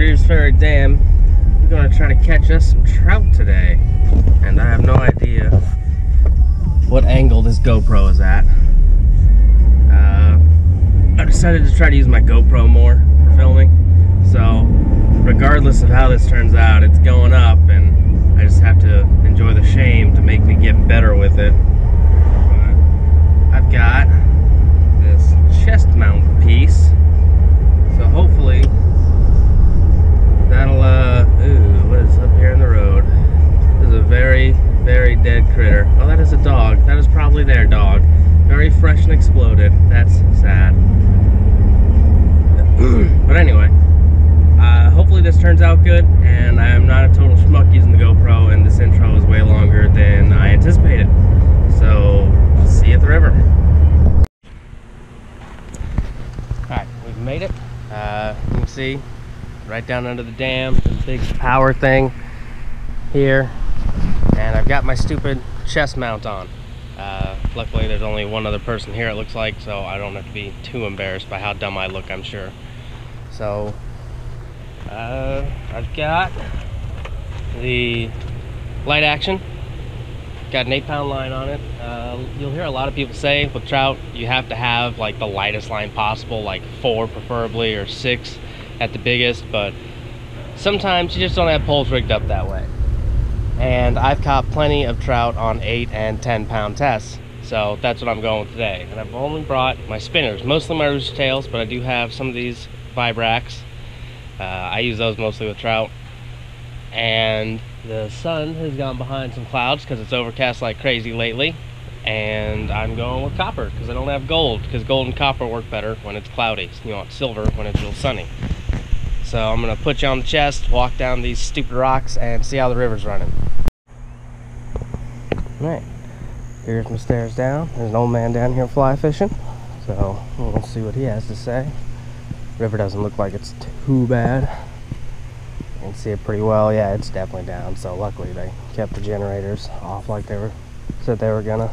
Reeves Ferry Dam. We're going to try to catch us some trout today. And I have no idea what angle this GoPro is at. I decided to try to use my GoPro more for filming. So, regardless of how this turns out, it's going up, and I just have to enjoy the shame to make me get better with it. But I've got this chest mount piece, so hopefully that'll, ooh, what is up here in the road? This is a very, very dead critter. Oh, that is a dog. That is probably their dog. Very fresh and exploded. That's sad. But anyway, hopefully this turns out good, and I am not a total schmuck using the GoPro, and this intro is way longer than I anticipated. So, see you at the river. Alright, we've made it. You can see, right down under the dam, the big power thing here. And I've got my stupid chest mount on. Luckily there's only one other person here, it looks like, so I don't have to be too embarrassed by how dumb I look, I'm sure. So, I've got the light action. Got an 8-pound line on it. You'll hear a lot of people say with trout, you have to have like the lightest line possible, like 4 preferably, or 6 at the biggest, but sometimes you just don't have poles rigged up that way. And I've caught plenty of trout on 8 and 10-pound tests, so that's what I'm going with today. And I've only brought my spinners, mostly my rooster tails, but I do have some of these vibracs. I use those mostly with trout. And the sun has gone behind some clouds because it's overcast like crazy lately. And I'm going with copper because I don't have gold, because gold and copper work better when it's cloudy. You want silver when it's real sunny. So I'm gonna put you on the chest, walk down these stupid rocks, and see how the river's running. Alright, here's my stairs down. There's an old man down here fly fishing, so we'll see what he has to say. River doesn't look like it's too bad. You can see it pretty well. Yeah, it's definitely down, so luckily they kept the generators off like they said they were gonna.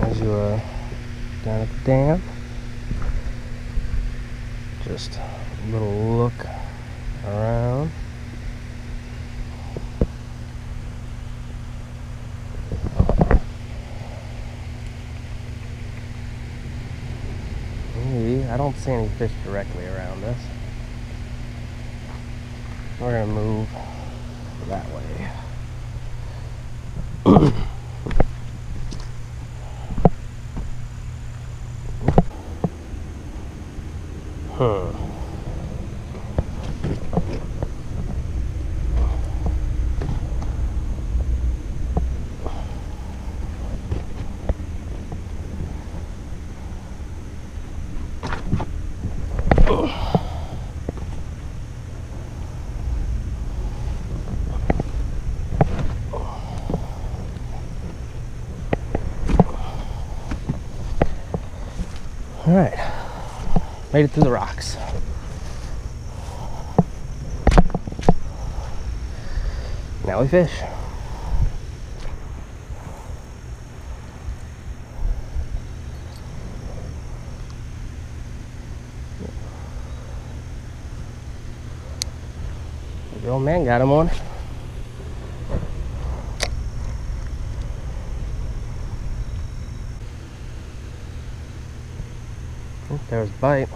As you down at the dam, just a little look around. I don't see any fish directly around us. We're gonna move that way. Alright, made it through the rocks. Now we fish. The old man got him one. There was a bite.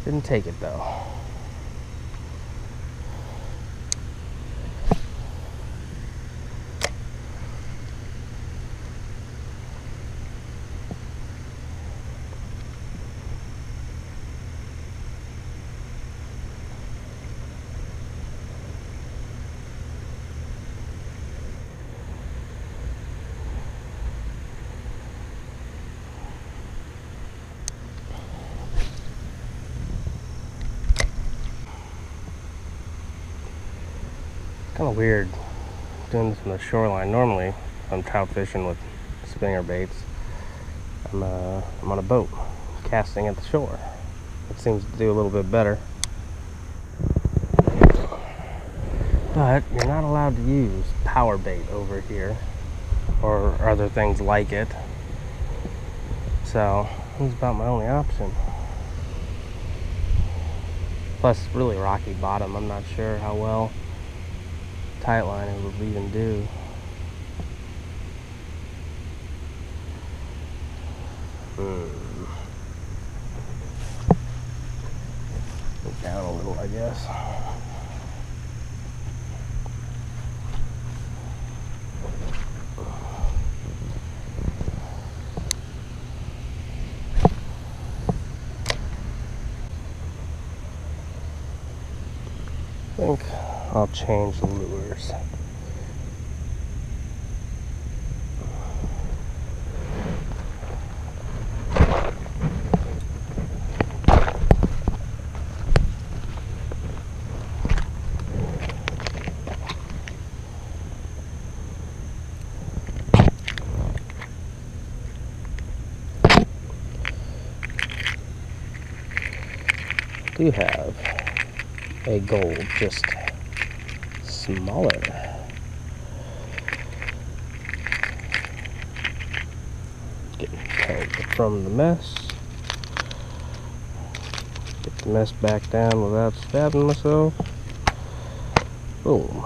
Didn't take it though. Kind of weird doing this from the shoreline. Normally, I'm trout fishing with spinner baits. I'm on a boat casting at the shore. It seems to do a little bit better. But you're not allowed to use power bait over here or other things like it. So this is about my only option. Plus, really rocky bottom. I'm not sure how well tight line it would even do. Look down a little, I guess. I think I'll change the lures. Do have a gold, just smaller. Getting tangled from the mess. Get the mess back down without stabbing myself. Boom.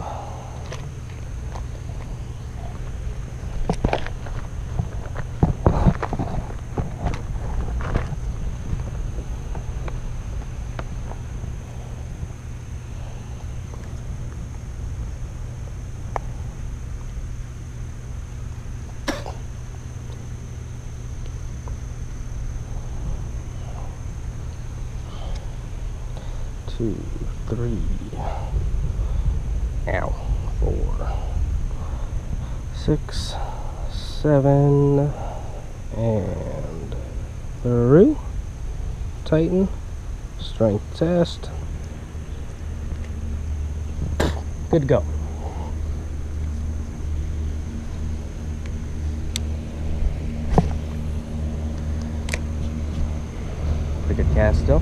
Two, three, ow, 4, 6, 7, and through. Tighten, strength test. Good to go. Pretty good cast still.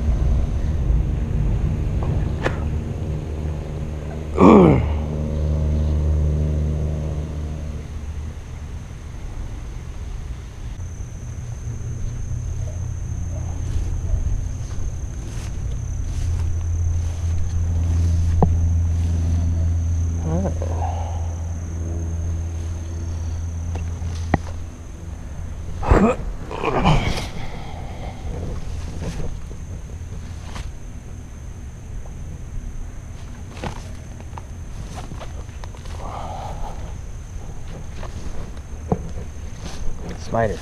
Spiders.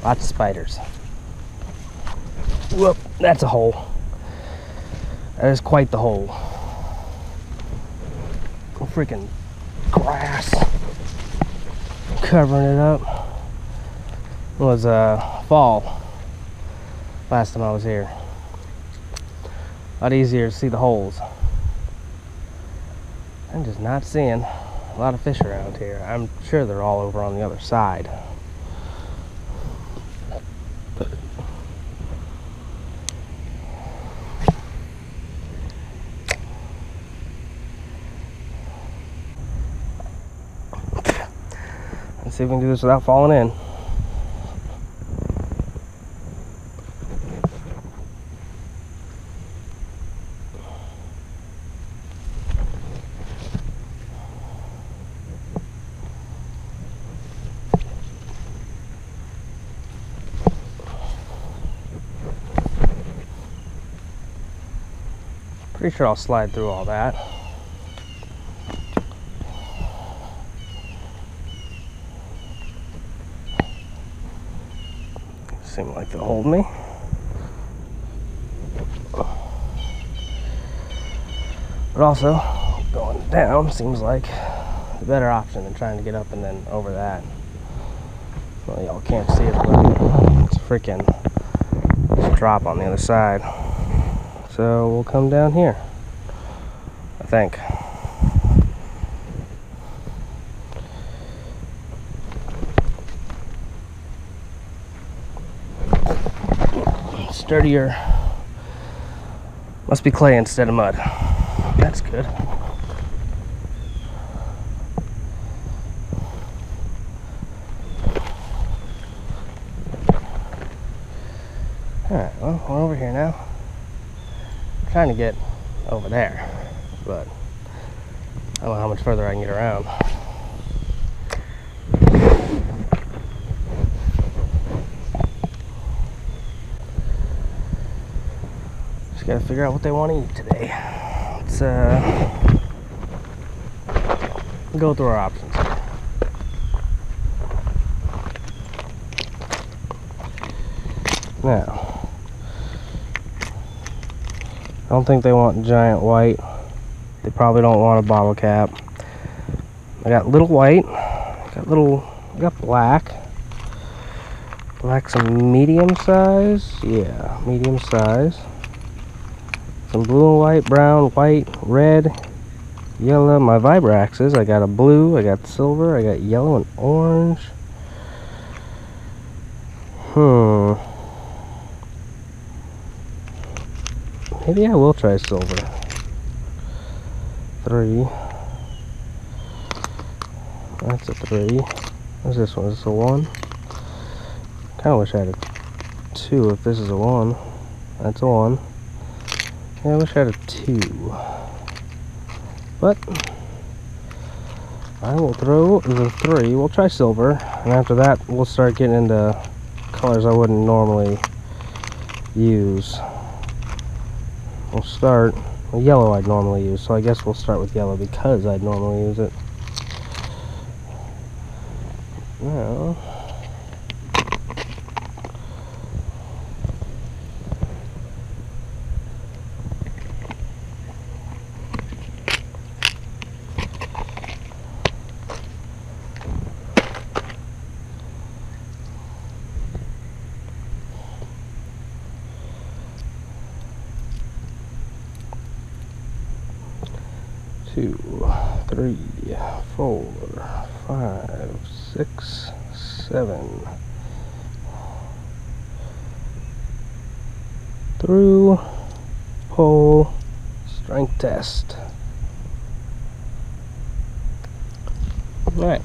Lots of spiders. Whoop, that's a hole. That is quite the hole. Freaking grass covering it up. It was fall last time I was here. A lot easier to see the holes. I'm just not seeing a lot of fish around here. I'm sure they're all over on the other side. Let's see if we can do this without falling in. Pretty sure I'll slide through all that. Seem like they'll hold me. But also, going down seems like a better option than trying to get up and then over that. Well, y'all can't see it, but it's freaking just drop on the other side. So we'll come down here, I think. Sturdier Must be clay instead of mud. That's good. Alright, well, we're over here now. I'm trying to get over there, but I don't know how much further I can get around. Just gotta figure out what they want to eat today. Let's go through our options. Now, I don't think they want giant white. They probably don't want a bottle cap. I got little white. I got black. Black's a medium size. Yeah, medium size. Some blue and white, brown, white, red, yellow. My Vibraxes, I got a blue, I got silver, I got yellow and orange. Maybe I will try silver. 3. That's a 3. What's this one? Is this a 1? Kinda wish I had a 2 if this is a 1. That's a 1. Yeah, I wish I had a 2. But I will throw the 3. We'll try silver, and after that we'll start getting into colors I wouldn't normally use. We'll start, well, yellow I'd normally use, so I guess we'll start with yellow because I'd normally use it. Now, two, 3, 4, 5, 6, 7. Through, pull, strength test. All right.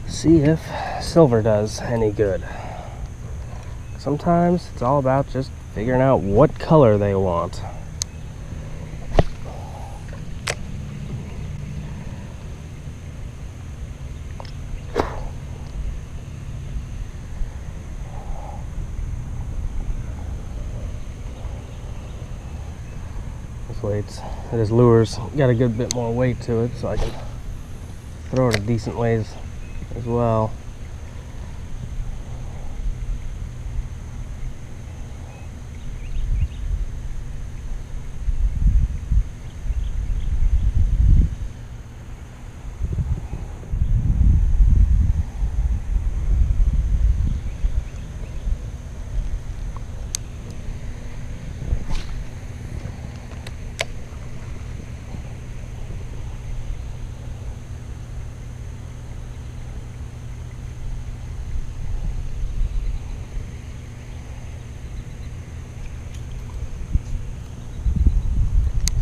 See if silver does any good. Sometimes it's all about just figuring out what color they want. This lure's got a good bit more weight to it, so I can throw it a decent ways as well.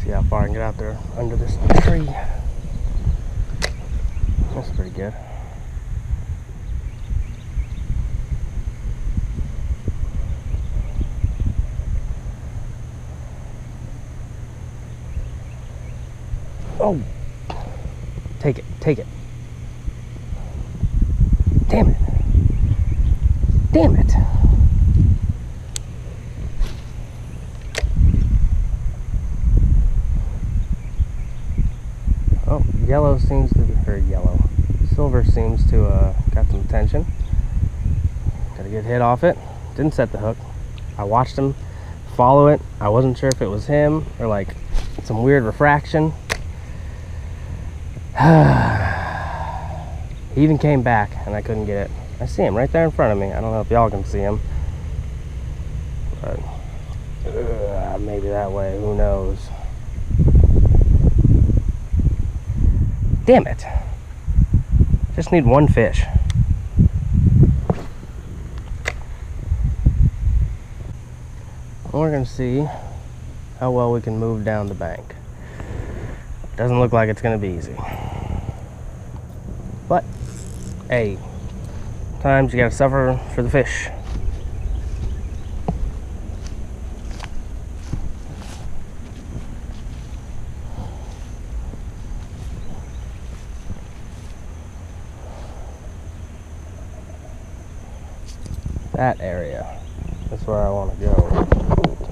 See how far I can get out there under this tree. That's pretty good. Oh! Take it, take it. Damn it. Damn it. Oh, yellow seems to be, or yellow. Silver seems to got some attention. Got a good hit off it. Didn't set the hook. I watched him follow it. I wasn't sure if it was him or like some weird refraction. He even came back and I couldn't get it. I see him right there in front of me. I don't know if y'all can see him, but maybe that way, who knows. Damn it. Just need one fish. We're gonna see how well we can move down the bank. Doesn't look like it's gonna be easy. But, hey, sometimes you gotta suffer for the fish. That area, that's where I want to go.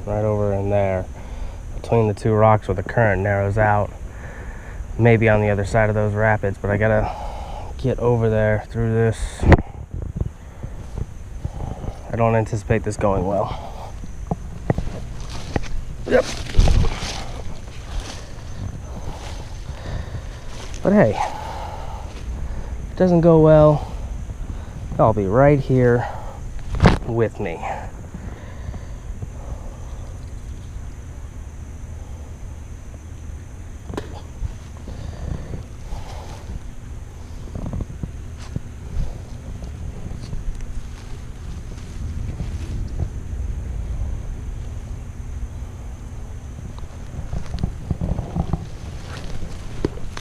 Right over in there, between the two rocks where the current narrows out. Maybe on the other side of those rapids, but I gotta get over there through this. I don't anticipate this going well. Yep. But hey, if it doesn't go well, I'll be right here with me.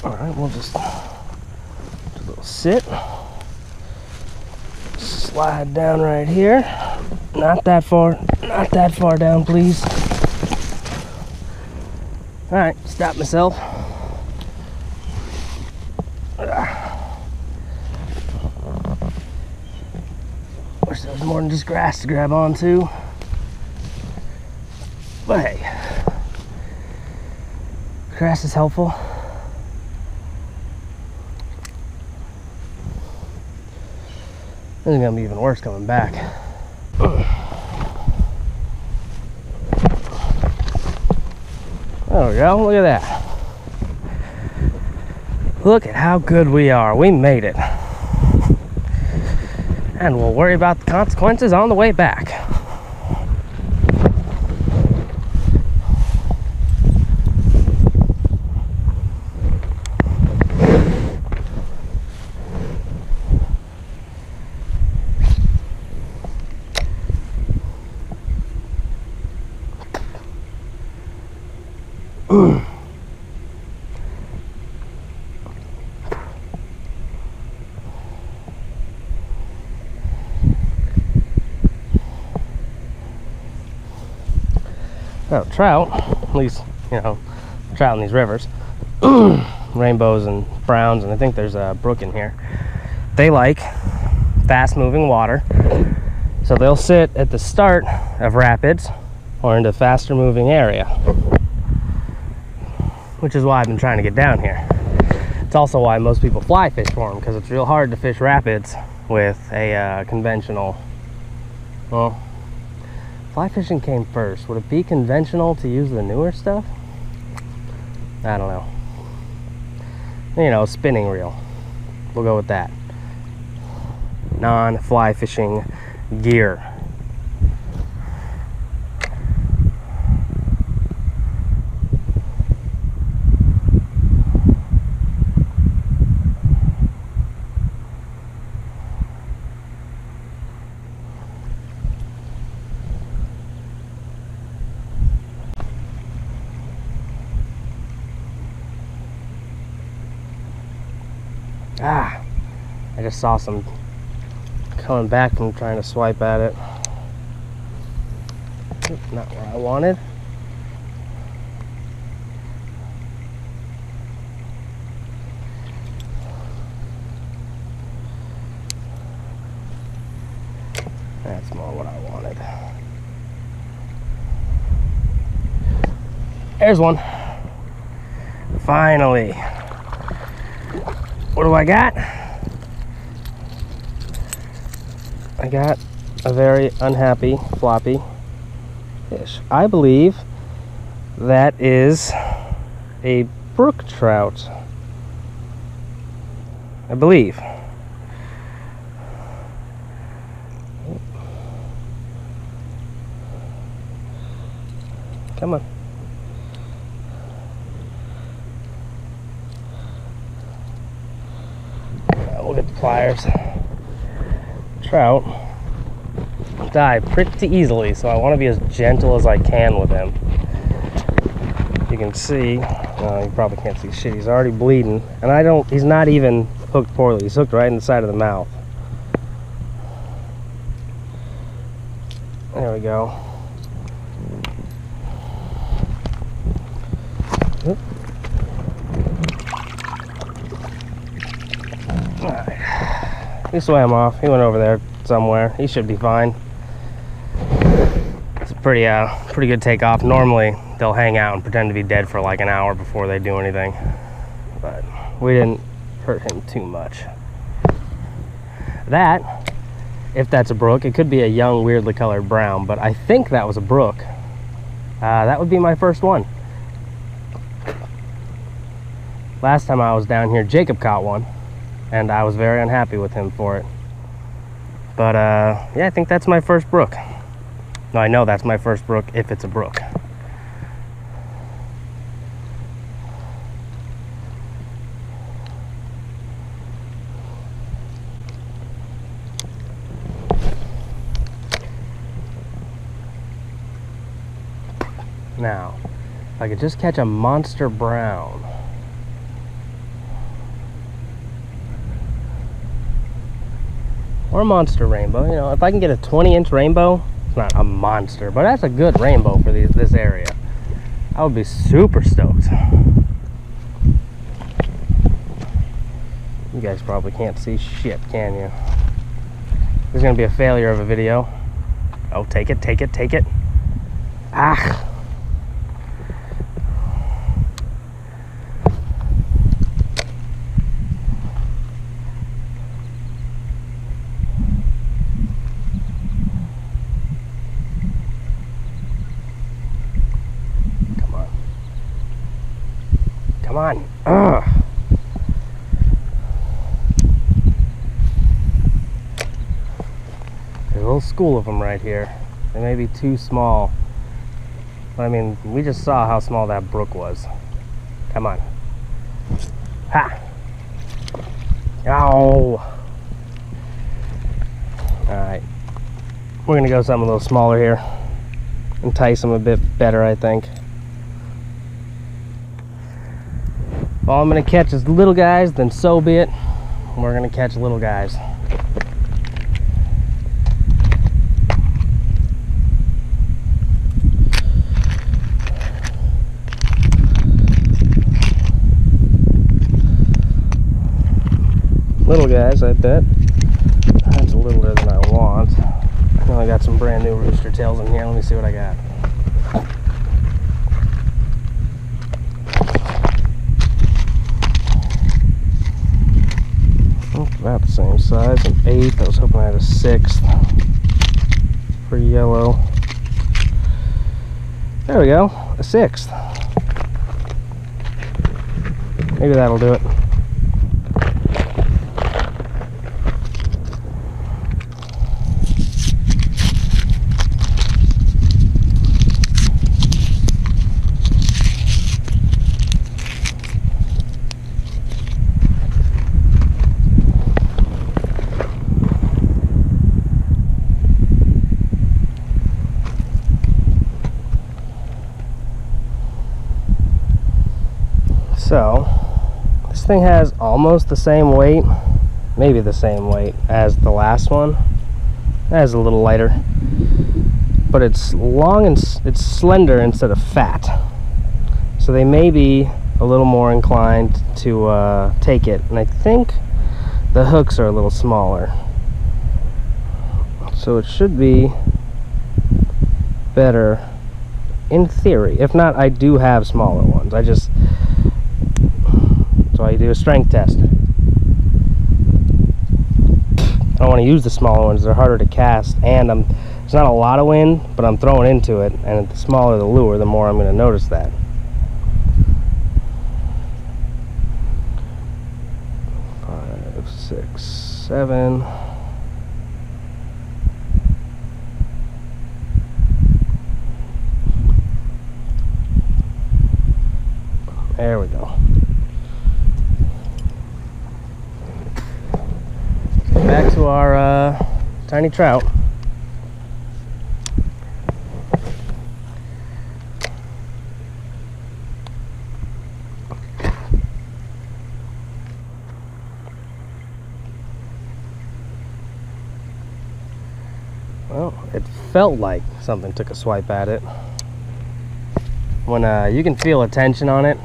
All right, we'll just do a little sit. Slide down right here. Not that far down, please. All right, stop myself. Wish there was more than just grass to grab onto. But hey, grass is helpful. This is gonna be even worse coming back. There we go, look at that. Look at how good we are. We made it. And we'll worry about the consequences on the way back. Well, trout, at least, you know, trout in these rivers, rainbows and browns, and I think there's a brook in here. They like fast-moving water, so they'll sit at the start of rapids or into faster-moving area, which is why I've been trying to get down here. It's also why most people fly fish for them, because it's real hard to fish rapids with a conventional, well, fly fishing came first. Would it be conventional to use the newer stuff? I don't know. You know, spinning reel. We'll go with that. Non-fly fishing gear. Ah, I just saw some coming back from trying to swipe at it. Not what I wanted. That's more what I wanted. There's one. Finally. What do I got? I got a very unhappy floppy fish. I believe that is a brook trout. I believe. Come on. pliers. Trout die pretty easily, so I want to be as gentle as I can with him. You can see, you probably can't see shit, he's already bleeding, and he's not even hooked poorly, he's hooked right in the side of the mouth. There we go. Alright. He swam off. He went over there somewhere. He should be fine. It's a pretty good takeoff. Normally, they'll hang out and pretend to be dead for like an hour before they do anything. But we didn't hurt him too much. That, if that's a brook, it could be a young, weirdly colored brown, but I think that was a brook. That would be my first one. Last time I was down here, Jacob caught one, and I was very unhappy with him for it. But yeah, I think that's my first brook. No, I know that's my first brook if it's a brook. Now, if I could just catch a monster brown. Or a monster rainbow, you know, if I can get a 20-inch rainbow, it's not a monster, but that's a good rainbow for this area. I would be super stoked. You guys probably can't see shit, can you? This is gonna be a failure of a video. Oh, take it, take it, take it. Ah! Come on. Ugh. There's a little school of them right here. They may be too small. But I mean, we just saw how small that brook was. Come on. Ha! Ow! Alright. We're gonna go something a little smaller here. Entice them a bit better, I think. If all I'm going to catch is little guys, then so be it. We're going to catch little guys. Little guys, I bet. That's a littler than I want. I only got some brand new rooster tails in here. Let me see what I got. About the same size, an 8th. I was hoping I had a 6th for yellow. There we go, a 6th. Maybe that'll do it. So, this thing has almost the same weight, maybe the same weight as the last one. It has a little lighter, but it's long and it's slender instead of fat. So they may be a little more inclined to take it, and I think the hooks are a little smaller. So it should be better in theory. If not, I do have smaller ones. So I do a strength test. I don't want to use the smaller ones, they're harder to cast, and there's not a lot of wind, but I'm throwing into it, and the smaller the lure, the more I'm going to notice that. Five, 6, 7. There we go. to our tiny trout. Well, it felt like something took a swipe at it. When you can feel a tension on it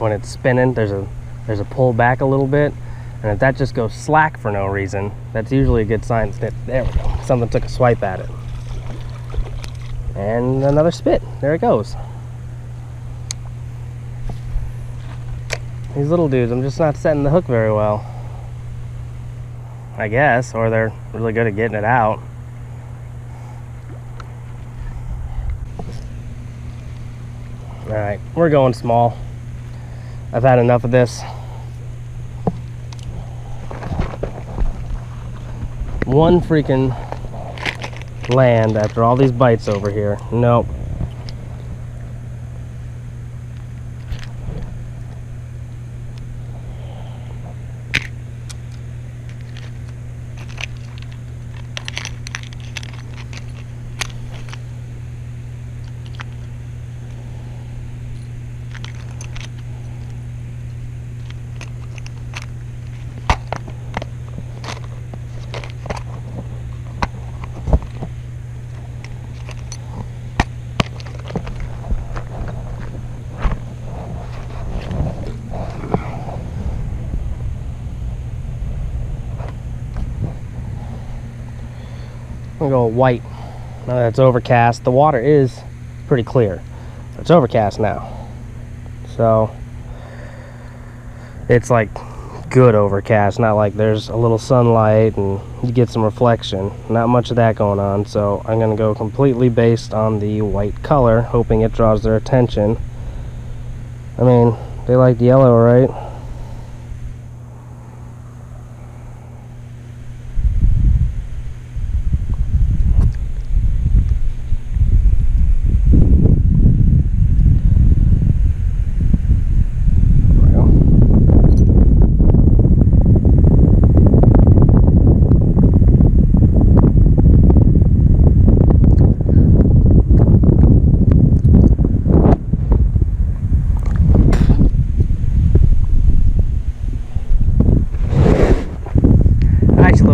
when it's spinning, there's a pull back a little bit, and if that just goes slack for no reason, that's usually a good sign that, there we go, something took a swipe at it. And another spit, there it goes. These little dudes, I'm just not setting the hook very well, I guess, or they're really good at getting it out. All right, we're going small. I've had enough of this. One freaking land after all these bites over here. Nope. I'm gonna go white. Now that it's overcast, the water is pretty clear. It's overcast now, so it's like good overcast, not like there's a little sunlight and you get some reflection. Not much of that going on, so I'm gonna go completely based on the white color, hoping it draws their attention. I mean, they like yellow, right?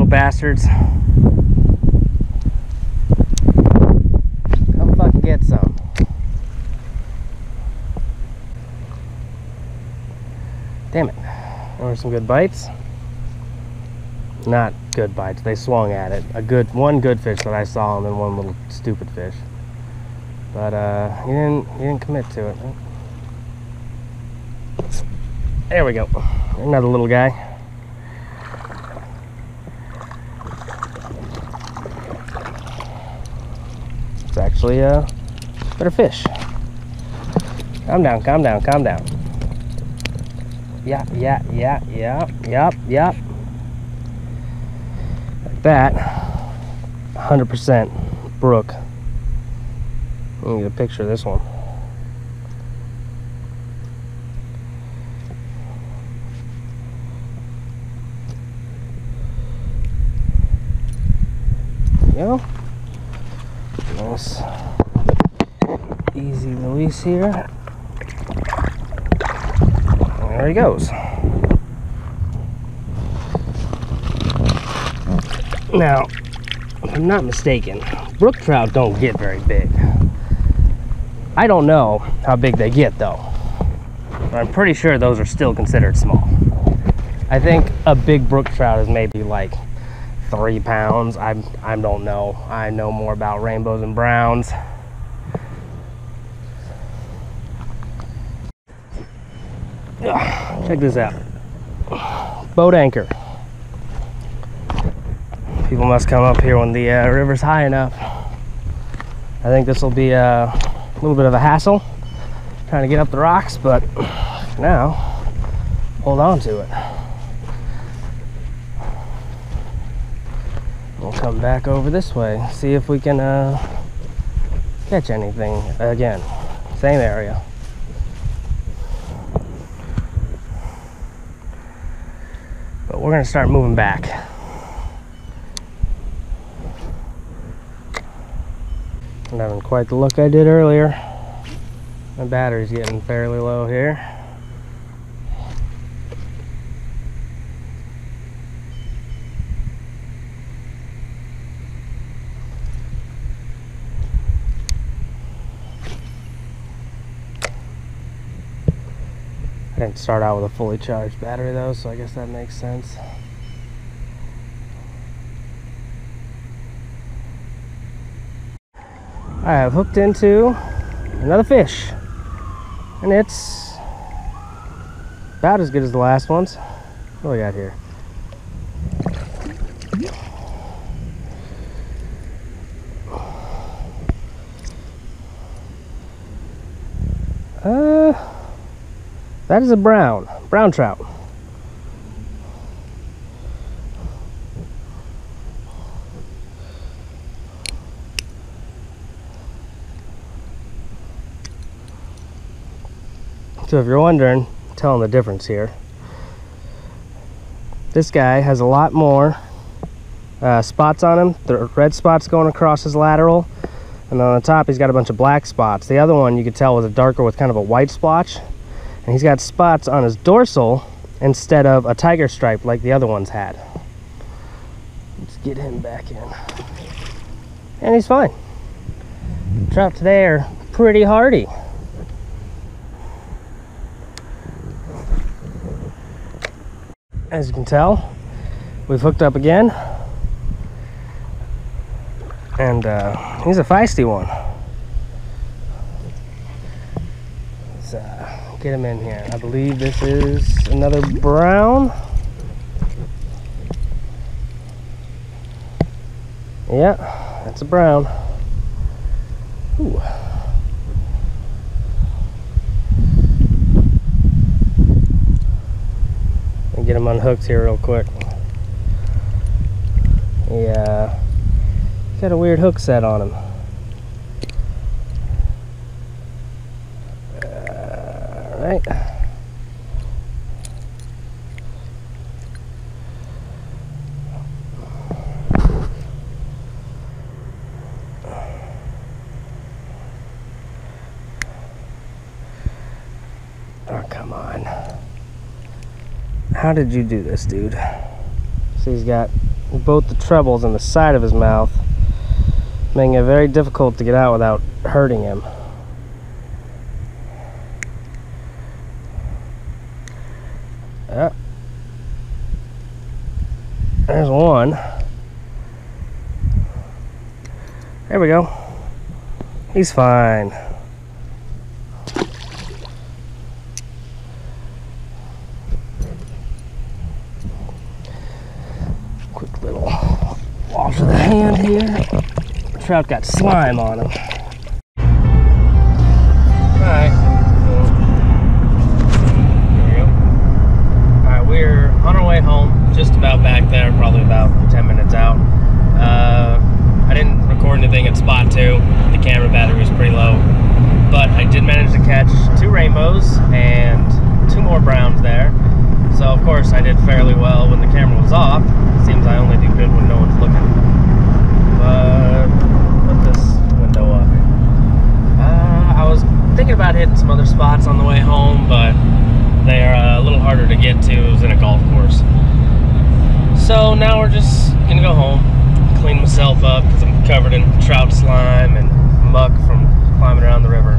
Bastards. Come fucking get some. Damn it. There were some good bites. Not good bites. They swung at it. One good fish that I saw, and then one little stupid fish. But you didn't commit to it. There we go. Another little guy. It's actually a better fish. Calm down, calm down, calm down. Yep. Like that. 100% Brook. Let me get a picture of this one. There you go. Nice easy release here. There he goes. Now, if I'm not mistaken, brook trout don't get very big. I don't know how big they get though, but I'm pretty sure those are still considered small. I think a big brook trout is maybe like 3 pounds. I don't know. I know more about rainbows and browns. Check this out. Boat anchor. People must come up here when the river's high enough. I think this will be a little bit of a hassle trying to get up the rocks, but now hold on to it. We'll come back over this way, see if we can catch anything again. Same area. But we're gonna start moving back. I'm having quite the look I did earlier. My battery's getting fairly low here. I didn't start out with a fully charged battery though, so I guess that makes sense. I have hooked into another fish, and it's about as good as the last ones. What do we got here? That is a brown trout. So if you're wondering, telling the difference here, this guy has a lot more spots on him. The red spots going across his lateral, and on the top he's got a bunch of black spots. The other one you could tell was a darker with kind of a white splotch, and he's got spots on his dorsal instead of a tiger stripe like the other ones had. Let's get him back in, and he's fine. Trout today are pretty hardy. As you can tell, we've hooked up again, and he's a feisty one. Let's get him in here. I believe this is another brown. Yeah, that's a brown. Ooh. Get him unhooked here real quick. Yeah, he's got a weird hook set on him. Alright. Oh, come on. How did you do this, dude? So he's got both the trebles on the side of his mouth, making it very difficult to get out without hurting him. There's one. There we go. He's fine. Quick little wash of the hand here. Trout got slime on him. Alright. There we go. Alright, we're on our way home. Just about back there, probably about 10 minutes out. I didn't record anything at spot 2. The camera battery was pretty low. But I did manage to catch 2 rainbows and 2 more browns there. So of course I did fairly well when the camera was off. Seems I only do good when no one's looking. But put this window up. I was thinking about hitting some other spots on the way home, but they are a little harder to get to. It was in a golf course. So now we're just gonna go home, clean myself up because I'm covered in trout slime and muck from climbing around the river.